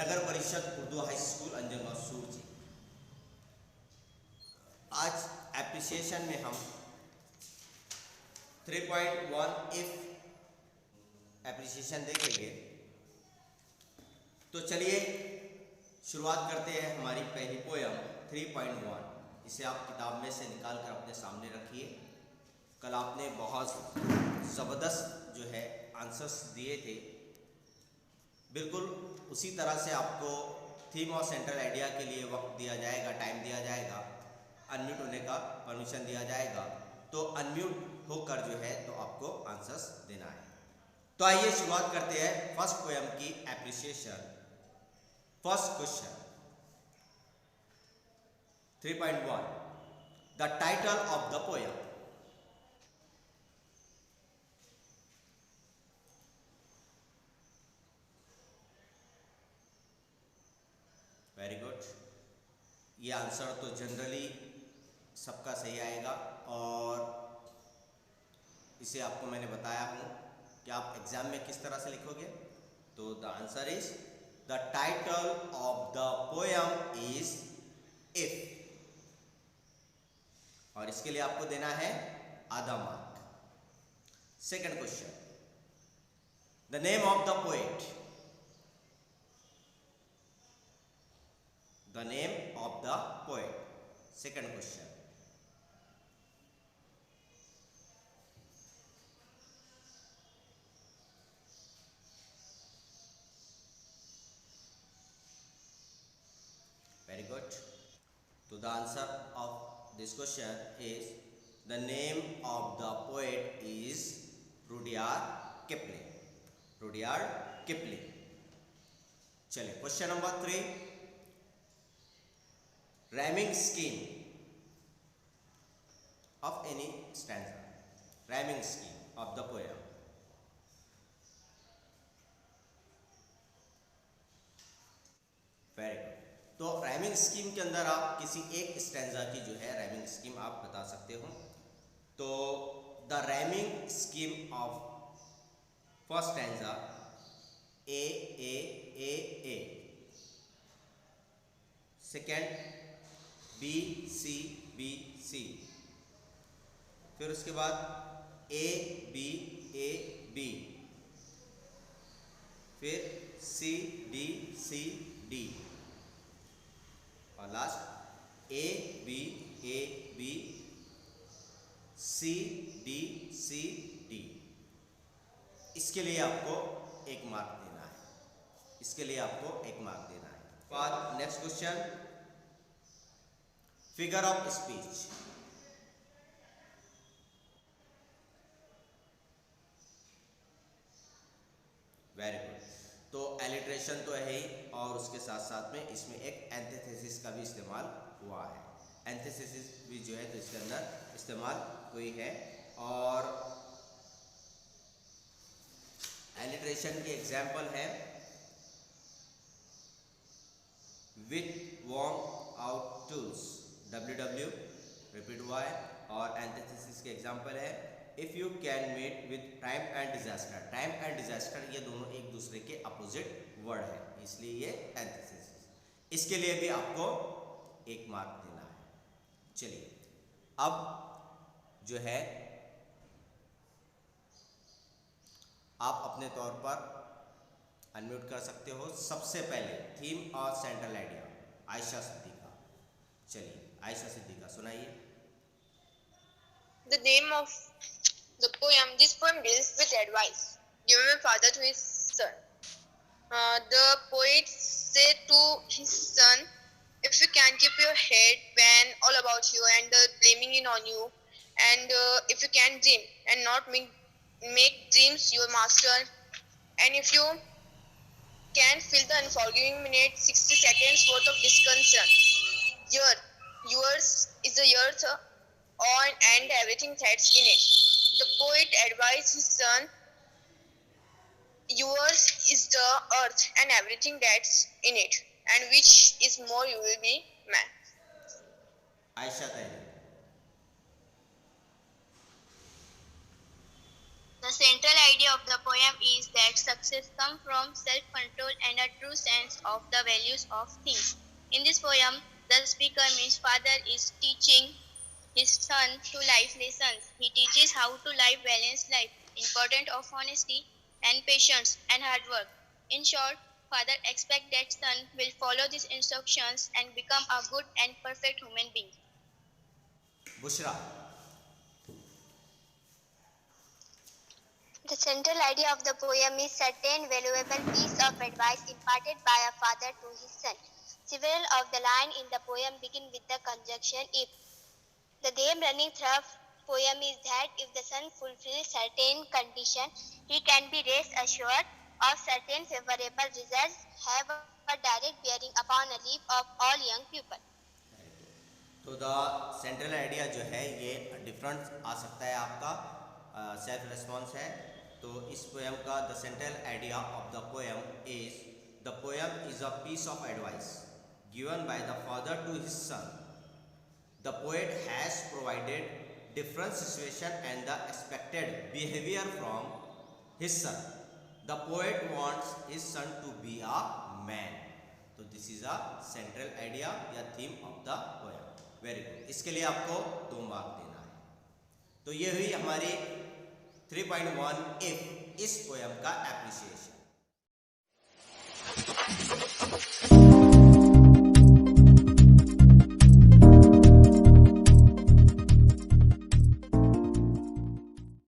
नगर परिषद Urdu high school अंजन मंसूर जी। आज appreciation में हम 3.1 इफ एप्रिसिएशन देखेंगे। तो चलिए शुरुआत करते हैं हमारी पहली पोयम 3.1। इसे आप किताब में से निकाल कर अपने सामने रखिए। कल आपने बहुत ज़बरदस्त जो है आंसर्स दिए थे। बिल्कुल उसी तरह से आपको थीम और सेंट्रल आइडिया के लिए वक्त दिया जाएगा, टाइम दिया जाएगा, अनम्यूट होने का परमिशन दिया जाएगा। तो अनम्यूट होकर जो है तो आपको आंसर्स देना है। तो आइए शुरुआत करते हैं फर्स्ट पोयम की appreciation. First question 3.1 the title of the poem. Very good. ये आंसर तो जनरली सबका सही आएगा और इसे आपको मैंने बताया हूँ कि आप एग्जाम में किस तरह से लिखोगे। तो the answer is the title of the poem is if, और इसके लिए आपको देना है आधा mark. Second question the name of the poet. The name of the poet, second question. Very good. तो the answer of this question is the name of the poet is Rudyard Kipling. Rudyard Kipling. चलिए question number 3 rhyming scheme of any stanza. Rhyming scheme of the poem. Very good. तो rhyming scheme के अंदर आप किसी एक stanza की जो है राइमिंग स्कीम आप बता सकते हो। तो the rhyming scheme of first stanza A A A A, second B C B C, फिर उसके बाद ए बी ए बी, फिर सी डी सी डी, और last A B C D C D. इसके लिए आपको एक मार्क देना है। इसके लिए आपको एक मार्क देना है। बाद next question figure of speech. Very good. तो एलिट्रेशन तो है ही और उसके साथ साथ में इसमें एक एंटीथेसिस का भी इस्तेमाल हुआ है। एंटीथेसिस भी जो है तो इसके अंदर इस्तेमाल हुई है। और एलिट्रेशन की एग्जाम्पल है with warm out tools, WW repeat हुआ है। और एंटीथेसिस के एग्जाम्पल है if you can meet with time and disaster. Time and disaster ये दोनों एक दूसरे के अपोजिट वर्ड है, इसलिए ये एंटीथेसिस। इसके लिए भी आपको एक मार्क देना है। चलिए अब जो है आप अपने तौर पर अनम्यूट कर सकते हो। सबसे पहले थीम और सेंट्रल आइडिया आयशा सिद्दीका। चलिए आयशा सिद्दीका सुनाइए। The name of the poem, this poem deals with advice given by father to his son. The poet said to his son, if you can keep your head when all about you and blaming it on you, and if you can dream and not make dreams your master, and if you can fill the unforgiving minute 60 seconds worth of discussion, yours is the earth and everything that's in it. The poet advised his son, yours is the earth and everything that's in it, and which is more you will be man. Ayesha Tayyab. The central idea idea of the poem is that success comes from self-control and a true sense of the values of things. In this poem, the speaker means father is teaching his son to life lessons. He teaches how to live balanced life, importance of honesty and patience and hard work. In short, father expects that son will follow these instructions and become a good and perfect human being. Bushra, The central idea of the poem is certain valuable piece of advice imparted by a father to his son. Several of the lines in the poem begin with the conjunction if. The theme running through poem is that if the son fulfills certain conditions, he can be rest assured of certain favorable results have a direct bearing upon the life of all young people. तो the central idea जो है ये different आ सकता है, आपका self response है। तो इस पोएम का the central idea of the poem is a piece of advice given by the father to his son. The poet has provided different situation and the expected behavior from his son. The poet wants his son to be a man. तो this is a central idea या theme of the poem. Very good. इसके लिए आपको 2 mark देना है। तो ये हुई हमारी 3.1 if इस पोएम का एप्रिसिएशन।